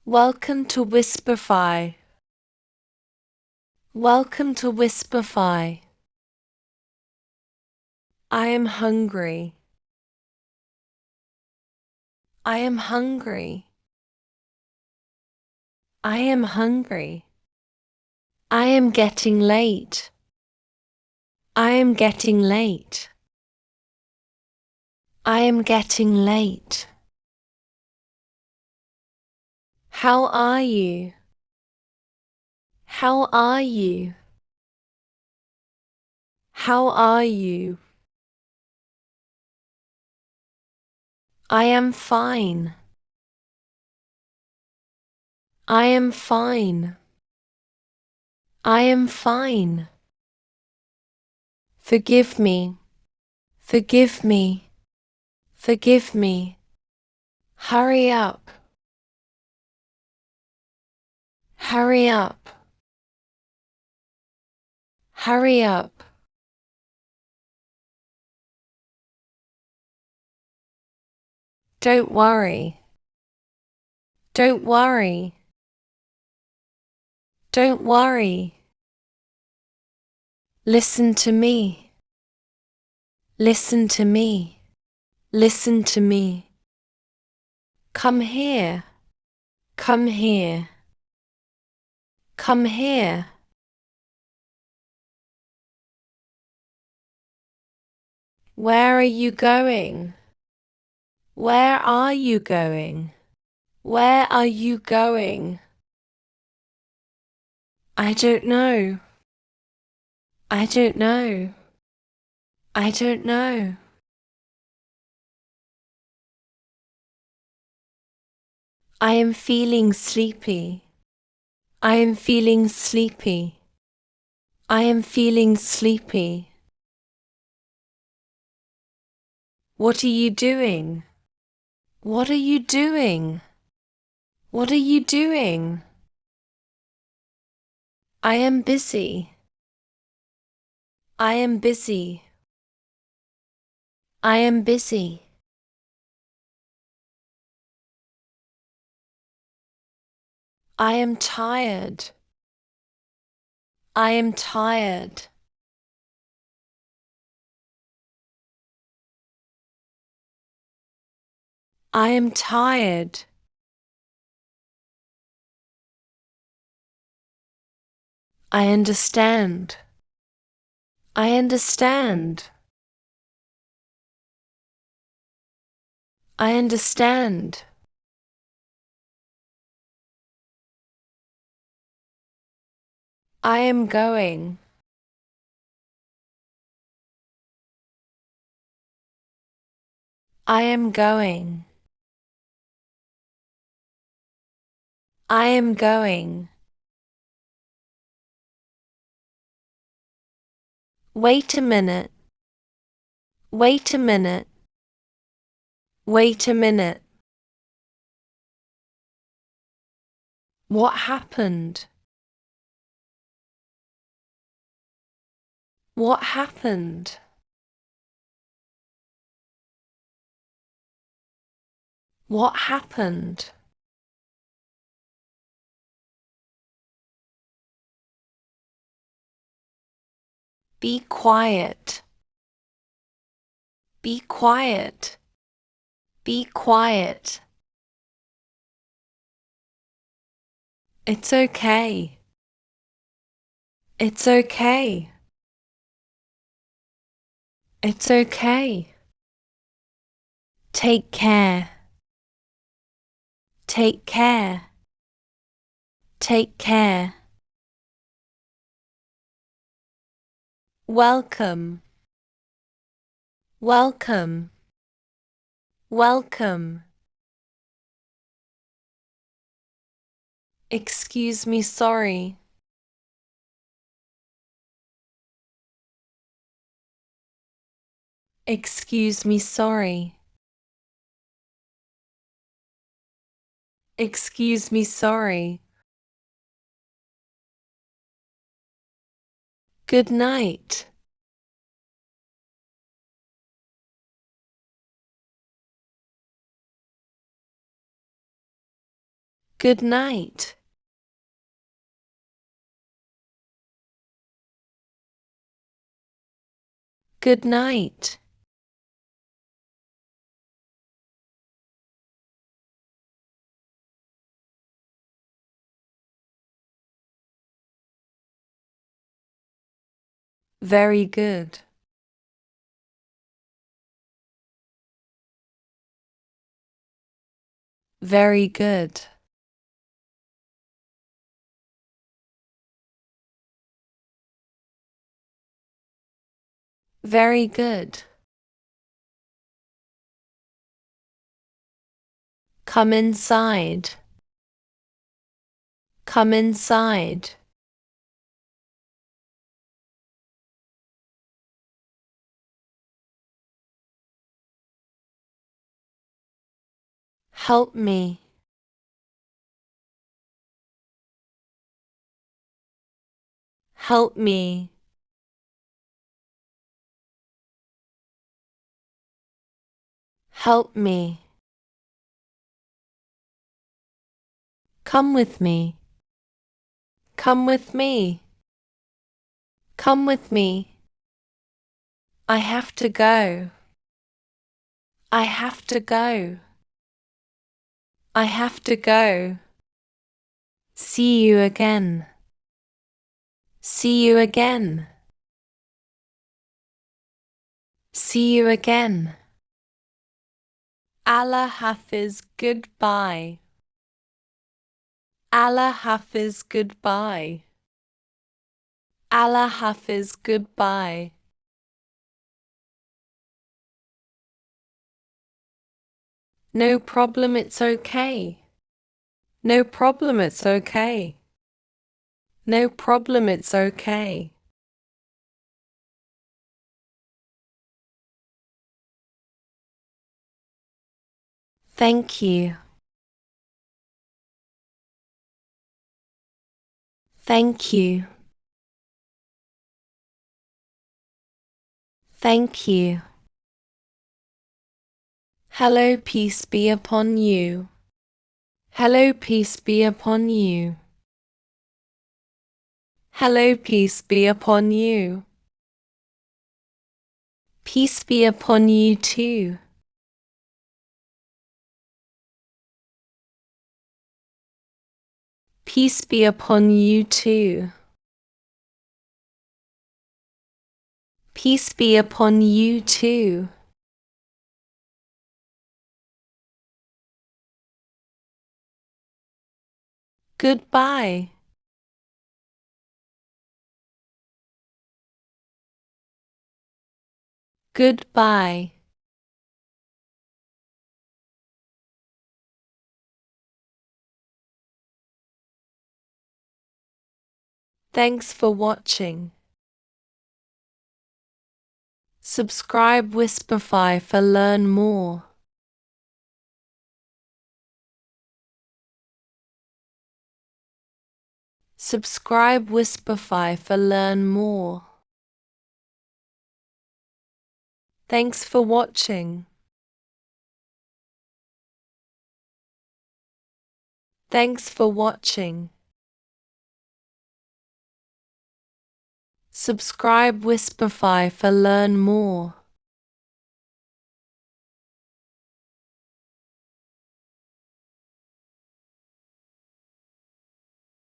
Welcome to Whisperify. Welcome to Whisperify. I am hungry. I am hungry. I am hungry. I am getting late. I am getting late. I am getting late. How are you? How are you? How are you? I am fine. I am fine. I am fine. Forgive me. Forgive me. Forgive me. Hurry up. Hurry up. Hurry up. Don't worry. Don't worry. Don't worry. Listen to me. Listen to me. Listen to me. Come here. Come here. Come here. Where are you going? Where are you going? Where are you going? I don't know. I don't know. I don't know. I am feeling sleepy. I am feeling sleepy. I am feeling sleepy. What are you doing? What are you doing? What are you doing? I am busy. I am busy. I am busy. I am tired. I am tired. I am tired. I understand. I understand. I understand. I am going. I am going. I am going. Wait a minute. Wait a minute. Wait a minute. What happened? What happened? What happened? Be quiet. Be quiet. Be quiet. It's okay. It's okay. It's okay. Take care. Take care. Take care. Welcome. Welcome. Welcome. Excuse me, sorry. Excuse me, sorry. Excuse me, sorry. Good night. Good night. Good night. Very good. Very good. Very good. Come inside. Come inside. Help me. Help me. Help me. Come with me. Come with me. Come with me. I have to go. I have to go. I have to go. See you again. See you again. See you again. Allah Hafiz, goodbye. Allah Hafiz, goodbye. Allah Hafiz, goodbye. No problem, it's okay. No problem, it's okay. No problem, it's okay. Thank you. Thank you. Thank you. Hello, peace be upon you. Hello, peace be upon you. Hello, peace be upon you. Peace be upon you too. Peace be upon you too. Peace be upon you too. Goodbye. Goodbye. Thanks for watching. Subscribe Whisperify for learn more. Subscribe Whisperify for learn more. Thanks for watching. Thanks for watching. Subscribe Whisperify for learn more.